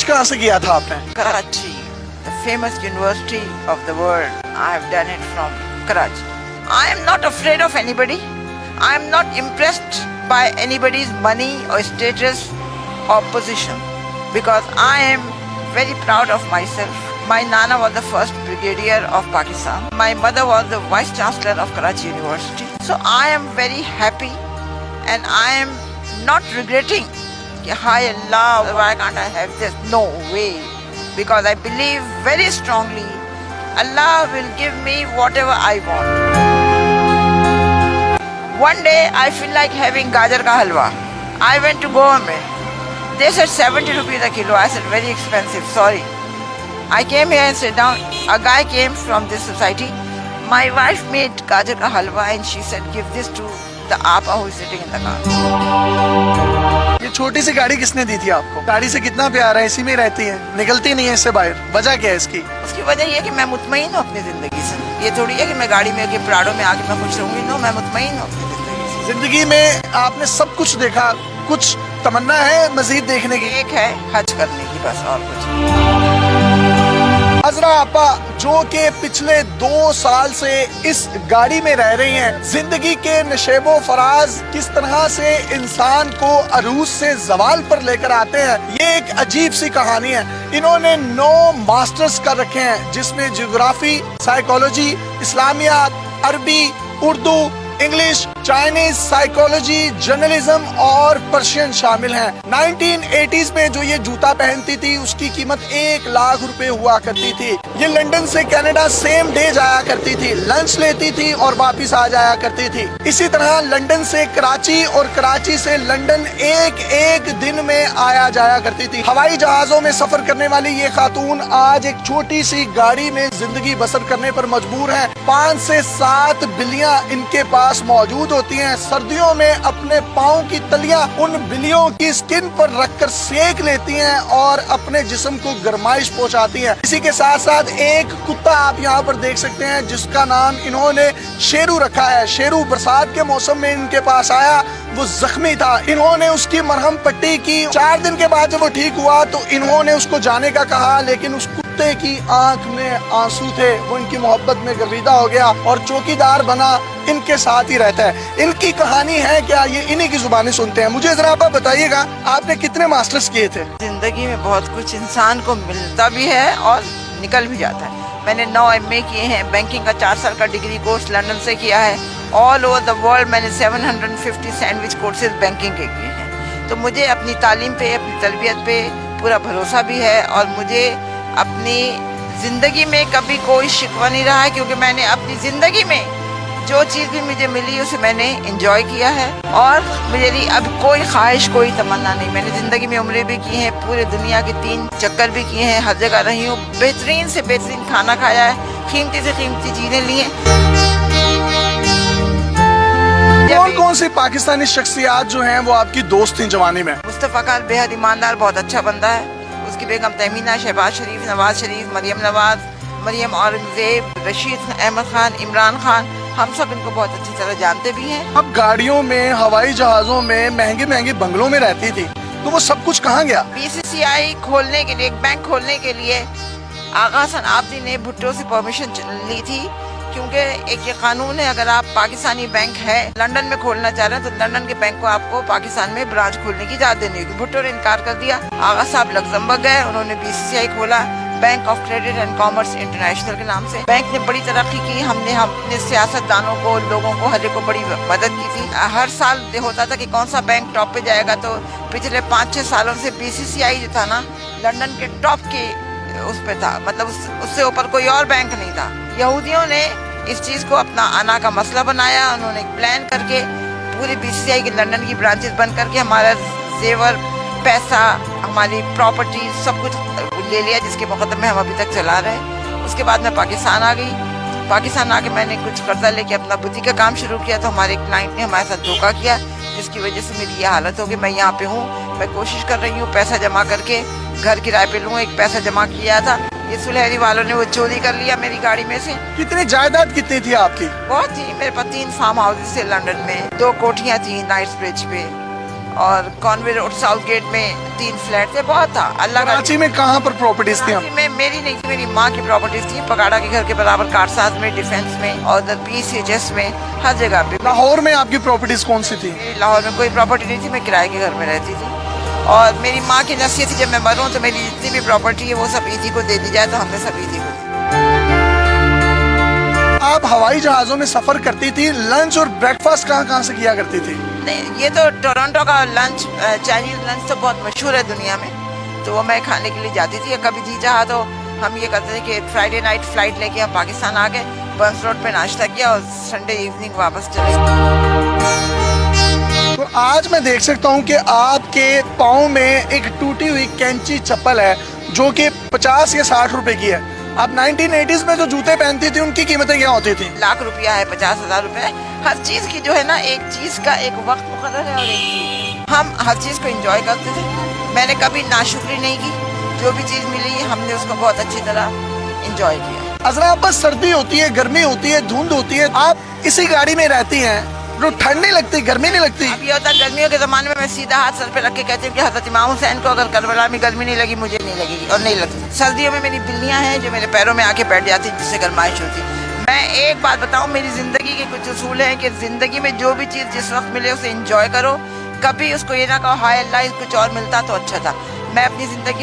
Finish कहाँ से किया था आपने? Karachi, the famous university of the world. I have done it from Karachi. I am not afraid of anybody. I am not impressed by anybody's money or status or position, because I am very proud of myself. My Nana was the first brigadier of Pakistan. My mother was the vice chancellor of Karachi University. So I am very happy, and I am not regretting, hi Allah, why can't I have this? No way. Because I believe very strongly, Allah will give me whatever I want. One day I feel like having gajar ka halwa. I went to government. They said 70 rupees a kilo. I said very expensive, sorry. I came here and sat down. A guy came from this society. My wife made gajar ka halwa and she said, give this to the apa who is sitting in the car. ये छोटी सी गाड़ी किसने दी थी आपको? गाड़ी से कितना प्यार है, इसी में रहती है, निकलती नहीं है इससे बाहर, वजह क्या है इसकी? उसकी वजह ये है कि मैं मुतमईन हूँ अपनी जिंदगी से। ये थोड़ी है कि मैं गाड़ी में प्राड़ों में आके मैं खुश रहूंगी। नो, मैं मुतमईन हूँ अपनी जिंदगी से। जिंदगी में आपने सब कुछ देखा, कुछ तमन्ना है मजीद देखने की? एक है हज करने की, बस, और कुछ। हजरा आपा जो कि पिछले 2 साल से इस गाड़ी में रह रही हैं, जिंदगी के नशेबो फराज किस तरह से इंसान को अरूज से जवाल पर लेकर आते हैं, ये एक अजीब सी कहानी है। इन्होंने 9 मास्टर्स कर रखे हैं, जिसमें ज्योग्राफी, साइकोलॉजी, इस्लामियात, अरबी, Urdu, English, Chinese, psychology, journalism और पर्शियन शामिल हैं। 1980s में जो ये जूता पहनती थी उसकी कीमत 1 लाख रुपए हुआ करती थी। ये लंदन से कनाडा सेम डे जाया करती थी, लंच लेती थी और वापिस आ जाया करती थी। इसी तरह लंदन से कराची और कराची से लंदन एक दिन में आया जाया करती थी। हवाई जहाजों में सफर करने वाली ये खातून आज एक छोटी सी गाड़ी में जिंदगी बसर करने पर मजबूर है। 5 से 7 बिल्लियां इनके पास मौजूद होती हैं। सर्दियों में अपने पाँव की तलियां उन बिल्लियों की स्किन पर रखकर सेक लेती हैं और अपने जिस्म को गर्माइश पहुंचाती हैं। इसी के साथ साथ एक कुत्ता आप यहाँ पर देख सकते हैं, जिसका नाम इन्होंने शेरू रखा है। शेरू बरसात के मौसम में इनके पास आया, वो जख्मी था, इन्होंने उसकी मरहम पट्टी की। 4 दिन के बाद जब वो ठीक हुआ तो इन्होंने उसको जाने का कहा, लेकिन उस कुत्ते की आंख में आंसू थे। वो इनकी मोहब्बत में गर्विदा हो गया और चौकीदार बना, इनके साथ ही रहता है। इनकी कहानी है क्या, ये इन्हीं की जुबानी सुनते हैं। मुझे जरा आप बताइएगा, आपने कितने मास्टर्स किए थे? जिंदगी में बहुत कुछ इंसान को मिलता भी है और निकल भी जाता है। मैंने 9 MA किए हैं, बैंकिंग का 4 साल का डिग्री कोर्स लंदन से किया है। ऑल ओवर द वर्ल्ड मैंने 750 सैंडविच कोर्सेज बैंकिंग के किए हैं। तो मुझे अपनी तालीम पे, अपनी तरबियत पे पूरा भरोसा भी है और मुझे अपनी ज़िंदगी में कभी कोई शिकवा नहीं रहा है, क्योंकि मैंने अपनी ज़िंदगी में जो चीज़ भी मुझे मिली उसे मैंने एंजॉय किया है और मेरी अब कोई ख्वाहिश, कोई तमन्ना नहीं। मैंने ज़िंदगी में उम्रें भी की हैं, पूरे दुनिया के 3 चक्कर भी किए हैं, हर जगह रही हूँ, बेहतरीन से बेहतरीन खाना खाया है, कीमती से कीमती चीज़ें ली हैं। कौन सी पाकिस्तानी शख्सियात जो हैं वो आपकी दोस्त थी जवानी में? मुस्तफ़ा खान बेहद ईमानदार, बहुत अच्छा बंदा है। उसकी बेगम तहमीना, शहबाज शरीफ, नवाज शरीफ, मरियम नवाज, मरियम औरंगजेब, रशीद अहमद खान, इमरान खान, हम सब इनको बहुत अच्छी तरह जानते भी हैं। अब गाड़ियों में, हवाई जहाजों में, महंगे महंगे बंगलों में रहती थी, तो वो सब कुछ कहाँ गया? BCCI खोलने के लिए, एक बैंक खोलने के लिए आगा हसन आबदी ने भुट्टो से परमिशन ली थी, क्योंकि एक ये कानून है, अगर आप पाकिस्तानी बैंक है लंदन में खोलना चाह रहे हैं तो लंदन के बैंक को आपको पाकिस्तान में ब्रांच खोलने की इजाजत देनी होगी। भुट्टो ने इनकार कर दिया। आगा साहब लग्जमबर्ग गए, उन्होंने BCCI खोला, bank of credit and commerce international के नाम से। बैंक ने बड़ी तरक्की की, हमने अपने सियासतदानों को, लोगों को, हर एक को बड़ी मदद की थी। हर साल होता था कि कौन सा बैंक टॉप पे जाएगा, तो पिछले 5-6 सालों से BCCI जो था ना, लंदन के टॉप के उस पे था, मतलब उससे ऊपर कोई और बैंक नहीं था। यहूदियों ने इस चीज़ को अपना आना का मसला बनाया, उन्होंने एक प्लान करके पूरी BCCI की लंदन की ब्रांचेस बंद करके हमारा जेवर, पैसा, हमारी प्रॉपर्टी सब कुछ ले लिया, जिसके मुकदमे हम अभी तक चला रहे हैं। उसके बाद मैं पाकिस्तान आ गई। पाकिस्तान आके मैंने कुछ कर्जा लेके अपना बुटीक का काम शुरू किया, तो हमारे क्लाइंट ने हमारे साथ धोखा किया, जिसकी वजह से मेरी ये हालत हो गई। मैं यहाँ पे हूँ, मैं कोशिश कर रही हूँ पैसा जमा करके घर किराए पे लूँ। एक पैसा जमा किया था, ये सुलहरी वालों ने वो चोरी कर लिया मेरी गाड़ी में से। कितनी जायदाद कितनी थी आपकी? बहुत थी, मेरे पास 3 फार्म हाउसेस थे लंदन में, 2 कोठियाँ थी नाइट्स ब्रिज पे, और कॉन्वे रोड साउथ गेट में 3 फ्लैट थे, बहुत था। अल्लाह का कराची में कहाँ पर प्रॉपर्टीज थी? कराची में मेरी नहीं थी, मेरी माँ की प्रॉपर्टीज थी, पगाड़ा के घर के बराबर, कारसाज में, डिफेंस में और उधर PCHS में, हर जगह पे। लाहौर में आपकी प्रॉपर्टीज कौन सी थी? लाहौर में कोई प्रॉपर्टी नहीं थी, मैं किराए के घर में रहती थी। और मेरी माँ की नसीहत थी, जब मैं मरूँ तो मेरी जितनी भी प्रॉपर्टी है वो सब ईदी को दे दी जाए, तो हमने सब ईदी को दी। आप हवाई जहाजों में सफर करती थी, लंच और ब्रेकफास्ट कहाँ से किया करती थी? नहीं, ये तो टोरंटो का लंच, चाइनीज लंच तो बहुत मशहूर है दुनिया में, तो वो मैं खाने के लिए जाती थी। कभी जी चाहा तो हम ये करते थे कि फ्राइडे नाइट फ्लाइट लेके हम पाकिस्तान आ गए, बर्न्स रोड पे नाश्ता किया और संडे इवनिंग वापस चले गए। तो आज मैं देख सकता हूँ कि आपके पाँव में एक टूटी हुई कैंची चप्पल है जो कि 50 या 60 रुपए की है। आप 1980s में जो जूते पहनती थी उनकी कीमतें क्या होती थी? लाख रुपया है, 50,000 रुपए। हर चीज की जो है ना, एक चीज का एक वक्त मुकर्रर है और एक चीज, हम हर चीज को एंजॉय करते थे। मैंने कभी नाशुक्री नहीं की, जो भी चीज मिली हमने उसको बहुत अच्छी तरह एंजॉय किया। अजरा, बस सर्दी होती है, गर्मी होती है, धुंध होती है, आप इसी गाड़ी में रहती हैं, तो ठंड नहीं लगती, गर्मी नहीं लगती? अब ये होता है, गर्मियों के ज़माने में मैं सीधा हाथ सर पे रख के कहती हूँ कि हज़रत इमाम हुसैन को अगर करबला में गर्मी नहीं लगी, मुझे नहीं लगेगी, और नहीं लगती। सर्दियों में मेरी बिल्लियाँ हैं जो मेरे पैरों में आके बैठ जाती, जिससे गर्माइश होती। मैं एक बात बताऊँ, मेरी ज़िंदगी के कुछ उसूल हैं कि ज़िंदगी में जो भी चीज़ जिस वक्त मिले उसे इंजॉय करो। कभी उसको ये ना कहो हाय अल्लाह कुछ और मिलता तो अच्छा था। मैं अपनी ज़िंदगी